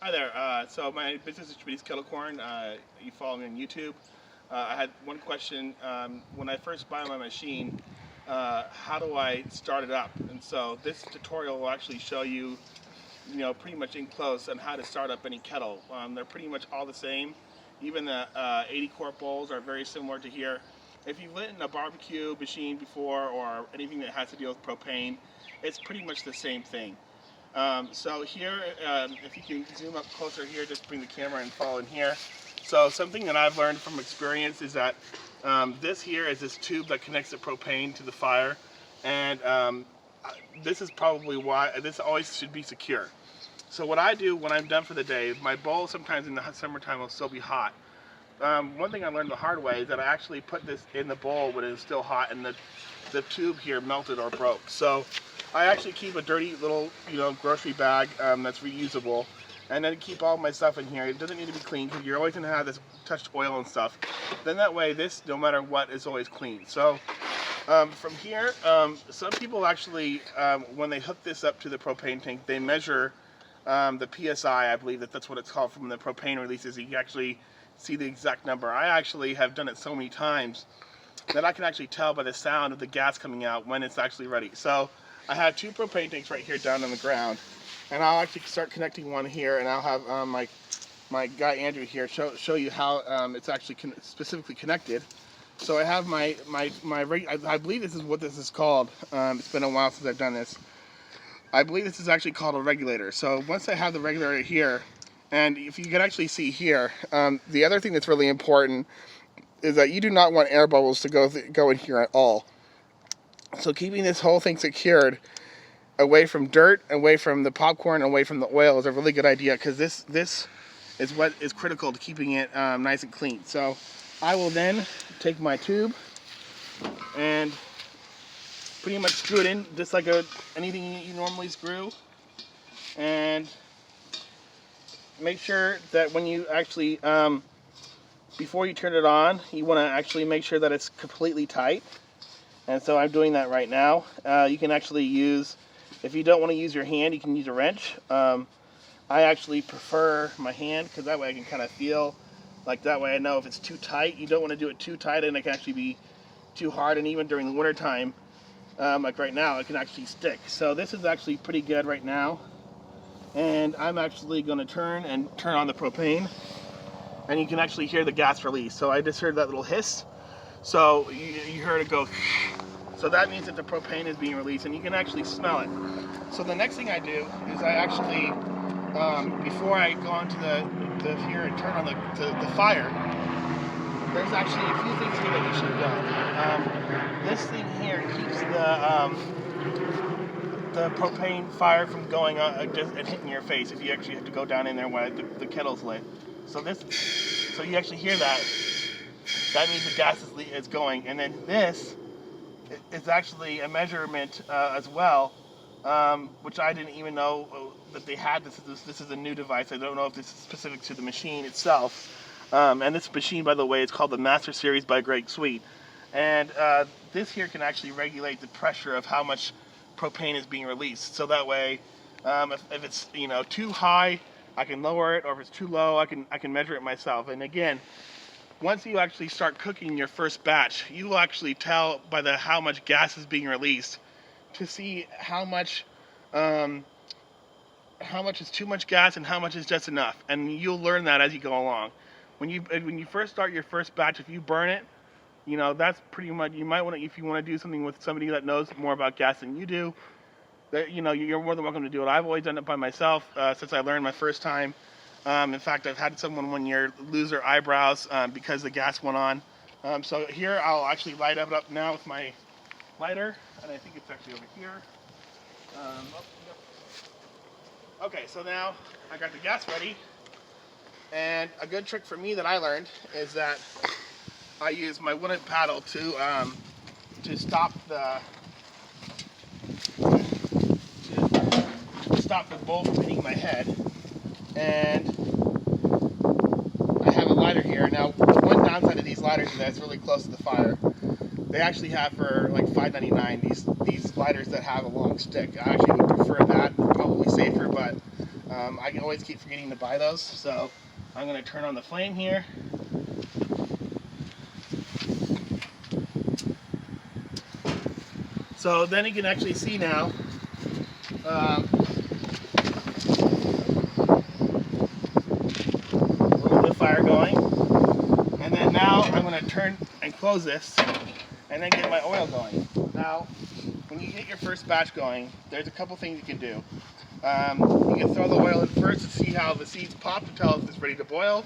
Hi there. So my business is Japanese Kettle Corn. You follow me on YouTube. I had one question. When I first buy my machine, how do I start it up? And so this tutorial will actually show you, pretty much in close on how to start up any kettle. They're pretty much all the same. Even the 80 quart bowls are very similar to here. If you've lit in a barbecue machine before or anything that has to deal with propane, it's pretty much the same thing. So here, if you can zoom up closer here, just bring the camera and follow in here. So something that I've learned from experience is that this here is this tube that connects the propane to the fire, and this is probably why this always should be secure. So what I do when I'm done for the day, my bowl sometimes in the summertime will still be hot. One thing I learned the hard way is that I actually put this in the bowl when it was still hot, and the tube here melted or broke. So I actually keep a dirty little, grocery bag that's reusable, and then keep all my stuff in here. It doesn't need to be clean because you're always going to have this touched oil and stuff. Then that way, this, no matter what, is always clean. So from here, some people actually, when they hook this up to the propane tank, they measure the PSI. I believe that's what it's called from the propane releases. You can actually see the exact number. I actually have done it so many times that I can actually tell by the sound of the gas coming out when it's actually ready. So I have two propane tanks right here down on the ground, and I'll actually start connecting one here, and I'll have my guy Andrew here show you how it's actually specifically connected. So I have I believe this is what this is called. It's been a while since I've done this. I believe this is actually called a regulator. So once I have the regulator here, and if you can actually see here, the other thing that's really important is that you do not want air bubbles to go in here at all. So keeping this whole thing secured away from dirt, away from the popcorn, away from the oil is a really good idea, because this is what is critical to keeping it nice and clean. So I will then take my tube and pretty much screw it in just like anything you normally screw, and make sure that when you actually before you turn it on, you want to actually make sure that it's completely tight. And so I'm doing that right now. You can actually use, if you don't want to use your hand, you can use a wrench. I actually prefer my hand, because that way I can kind of feel, like that way I know if it's too tight. You don't want to do it too tight, and it can actually be too hard, and even during the winter time, like right now, it can actually stick. So this is actually pretty good right now. And I'm actually going to turn on the propane, and you can actually hear the gas release. So I just heard that little hiss. So you heard it go. So that means that the propane is being released, and you can actually smell it. So the next thing I do is I actually, before I go onto the here and turn on the fire, there's actually a few things here that you should have done. This thing here keeps the propane fire from going on and hitting your face if you actually have to go down in there while the kettle's lit. So you actually hear that. That means the gas is going. And then this is actually a measurement as well, which I didn't even know that they had. This is a new device. I don't know if this is specific to the machine itself. And this machine, by the way, is called the Master Series by Greg Sweet. And this here can actually regulate the pressure of how much propane is being released. So that way, if it's too high, I can lower it, or if it's too low, I can measure it myself. And again, once you actually start cooking your first batch, you will actually tell by how much gas is being released to see how much is too much gas and how much is just enough. And you'll learn that as you go along. When you first start your first batch, if you burn it, that's pretty much, you might want to, if you want to do something with somebody that knows more about gas than you do, that you're more than welcome to do it. I've always done it by myself since I learned my first time. In fact, I've had someone one year lose their eyebrows because the gas went on. So here I'll actually light it up now with my lighter, and I think it's actually over here. Okay, so now I got the gas ready, and a good trick for me that I learned is that I use my wooden paddle to stop the bowl from hitting my head. And I have a lighter here. Now, the one downside of these lighters is that it's really close to the fire. They actually have for like $5.99 these lighters that have a long stick. I actually would prefer that. It's probably safer, but I can always keep forgetting to buy those, so I'm going to turn on the flame here. So then you can actually see now. The fire going, and then now I'm going to turn and close this and then get my oil going. Now when you get your first batch going, there's a couple things you can do. You can throw the oil in first to see how the seeds pop to tell if it's ready to boil,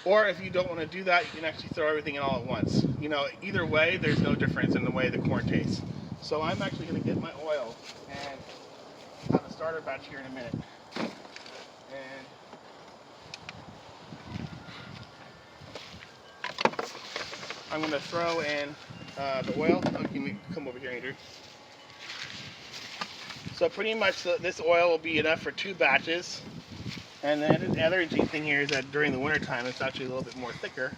or if you don't want to do that, you can actually throw everything in all at once. You know, either way there's no difference in the way the corn tastes. So I'm actually going to get my oil and have a starter batch here in a minute. And I'm going to throw in the oil. Oh, can you come over here, Andrew? So pretty much this oil will be enough for 2 batches. And then the other interesting thing here is that during the winter time it's actually a little bit more thicker.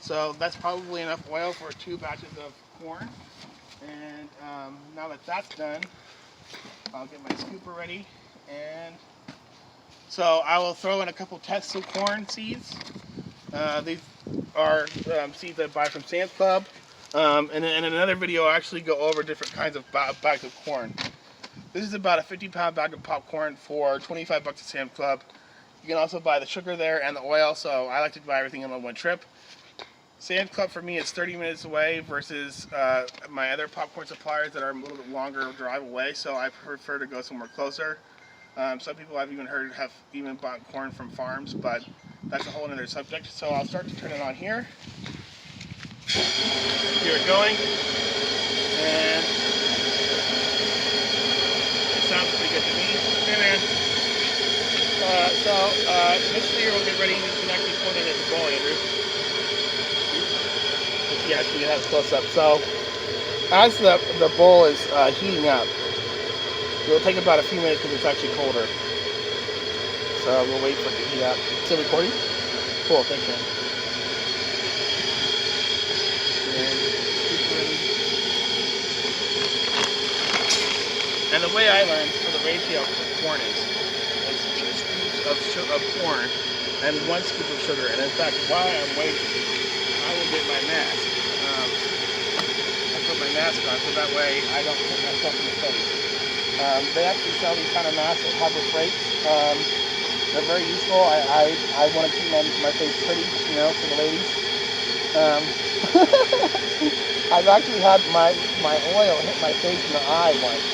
So that's probably enough oil for 2 batches of corn. And now that that's done, I'll get my scooper ready. And so I will throw in a couple tests of corn seeds. These are seeds I buy from Sam's Club. And in another video I'll actually go over different kinds of bags of corn. This is about a 50-pound bag of popcorn for 25 bucks at Sam's Club. You can also buy the sugar there and the oil, so I like to buy everything in one trip. Sam's Club for me is 30 minutes away versus my other popcorn suppliers that are a little bit longer drive away, so I prefer to go somewhere closer. Some people I've even heard have even bought corn from farms, but that's a whole other subject. So I'll start to turn it on here. Here it going. And it sounds pretty good to me. Hey man. This here will get ready. You can actually put it in the bowl, Andrew. Yeah, you have a close up. So as the bowl is heating up, it will take about a few minutes because it's actually colder. So we'll wait for it to heat up. Still recording? Cool, thanks man. And the way I learned for the ratio of corn is 2 scoops of corn and 1 scoop of sugar. And in fact, while I'm waiting, I will get my mask. I put my mask on so that way I don't put myself in the face. They actually sell these kind of masks at Harbor Freight. They're very useful. I want to keep my face pretty, you know, for the ladies. I've actually had my oil hit my face in the eye once.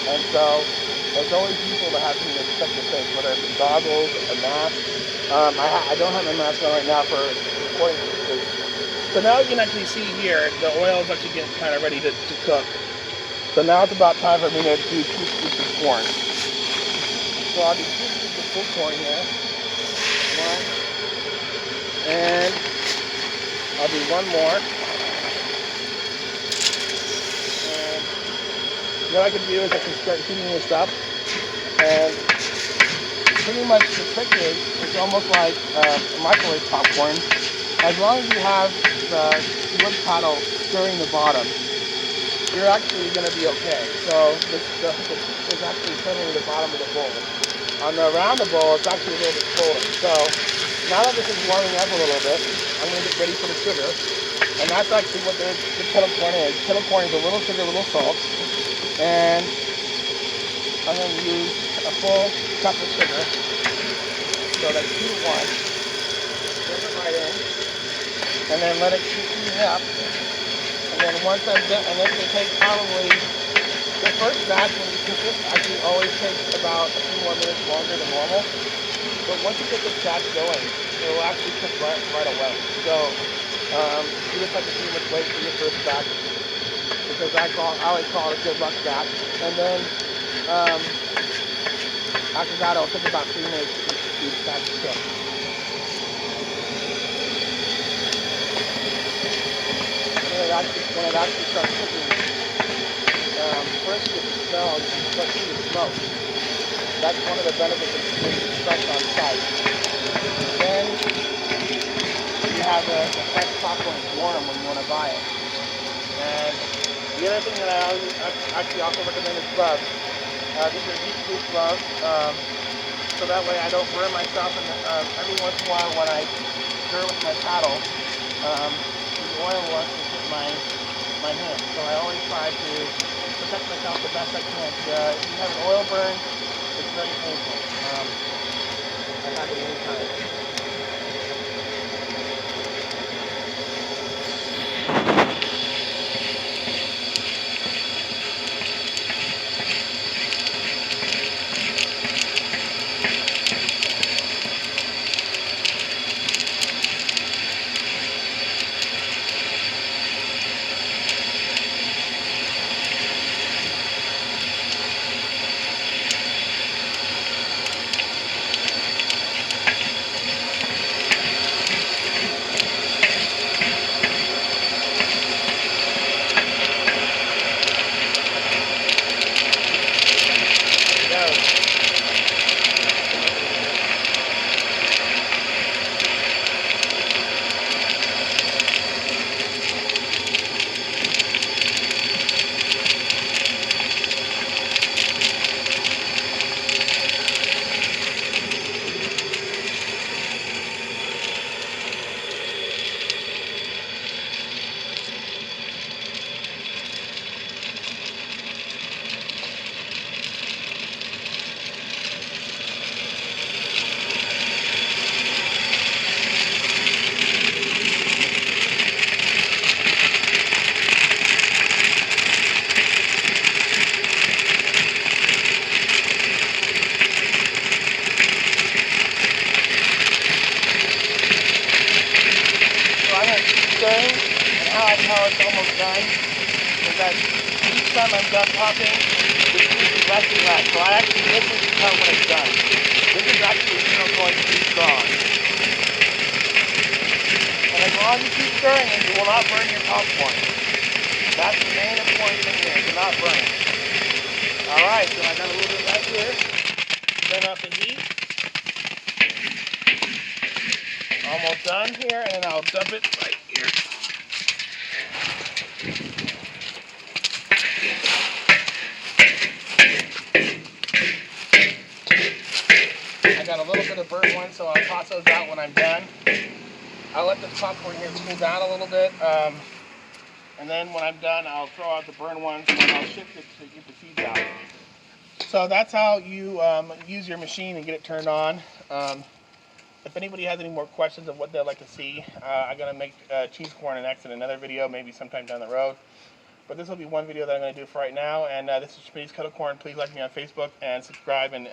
And so it's always useful to have something to protect your face, whether it's goggles, a mask. I don't have my mask on right now for recording purposes. So now you can actually see here, the oil is actually getting kind of ready to cook. So now it's about time for me to do 2 scoops of corn. So I'll do 2 scoops of full corn here. 1. And I'll do 1 more. What I can do is I can start heating this up, and pretty much the trick is it's almost like microwave popcorn. As long as you have the wood paddle stirring the bottom, you're actually going to be okay. So this is actually filling the bottom of the bowl. On the around the bowl, it's actually a little bit colder. So now that this is warming up a little bit, I'm going to get ready for the sugar. And that's actually what the kettle corn is. Kettle corn is a little sugar, a little salt. And I'm going to use a full cup of sugar. So that's 2 to 1. Put it right in. And then let it heat up. And then once I'm done, and this will take probably, the first batch when you cook it actually always takes about a few more minutes longer than normal. But once you get this batch going, it will actually cook right away. So you just have to pretty much wait for your first batch. Because I always call it a good luck batch. And then after that, it'll take about 3 minutes to each batch to cook. When it actually starts cooking, first you get the smell, you start seeing the smoke. That's one of the benefits of being fresh on site. Then you have the fresh popcorn warm when you want to buy it. And the other thing that I actually also recommend is gloves. These are heat-proof gloves. so that way I don't burn myself. And every once in a while when I stir with my paddle, the oil wants to hit my hand. So I always try to protect myself the best I can. If you have an oil burn, it's very painful. That happens anytime. And how I tell it's almost done is that each time I'm done popping, the juice is less and less. So I actually this is the part when it's done. This is actually still going to be strong. And as long as you keep stirring it, you will not burn your popcorn. That's the main important thing here, to not burn it. Alright, so I got a little bit left here. Turn up the heat. Almost done here, and then I'll dump it right here. I got a little bit of burnt one, so I'll toss those out when I'm done. I'll let the popcorn here cool down a little bit, and then when I'm done, I'll throw out the burnt ones, and then I'll shift it to get the seeds out. So that's how you use your machine and get it turned on. If anybody has any more questions of what they'd like to see, I'm going to make cheese corn next in another video, maybe sometime down the road. But this will be one video that I'm going to do for right now. And this is Schmitty's Kettle Corn. Please like me on Facebook and subscribe, and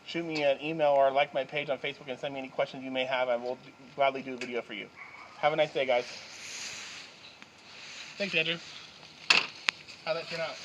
shoot me an email or like my page on Facebook and send me any questions you may have. I will gladly do a video for you. Have a nice day, guys. Thanks, Andrew. How'd that turn out?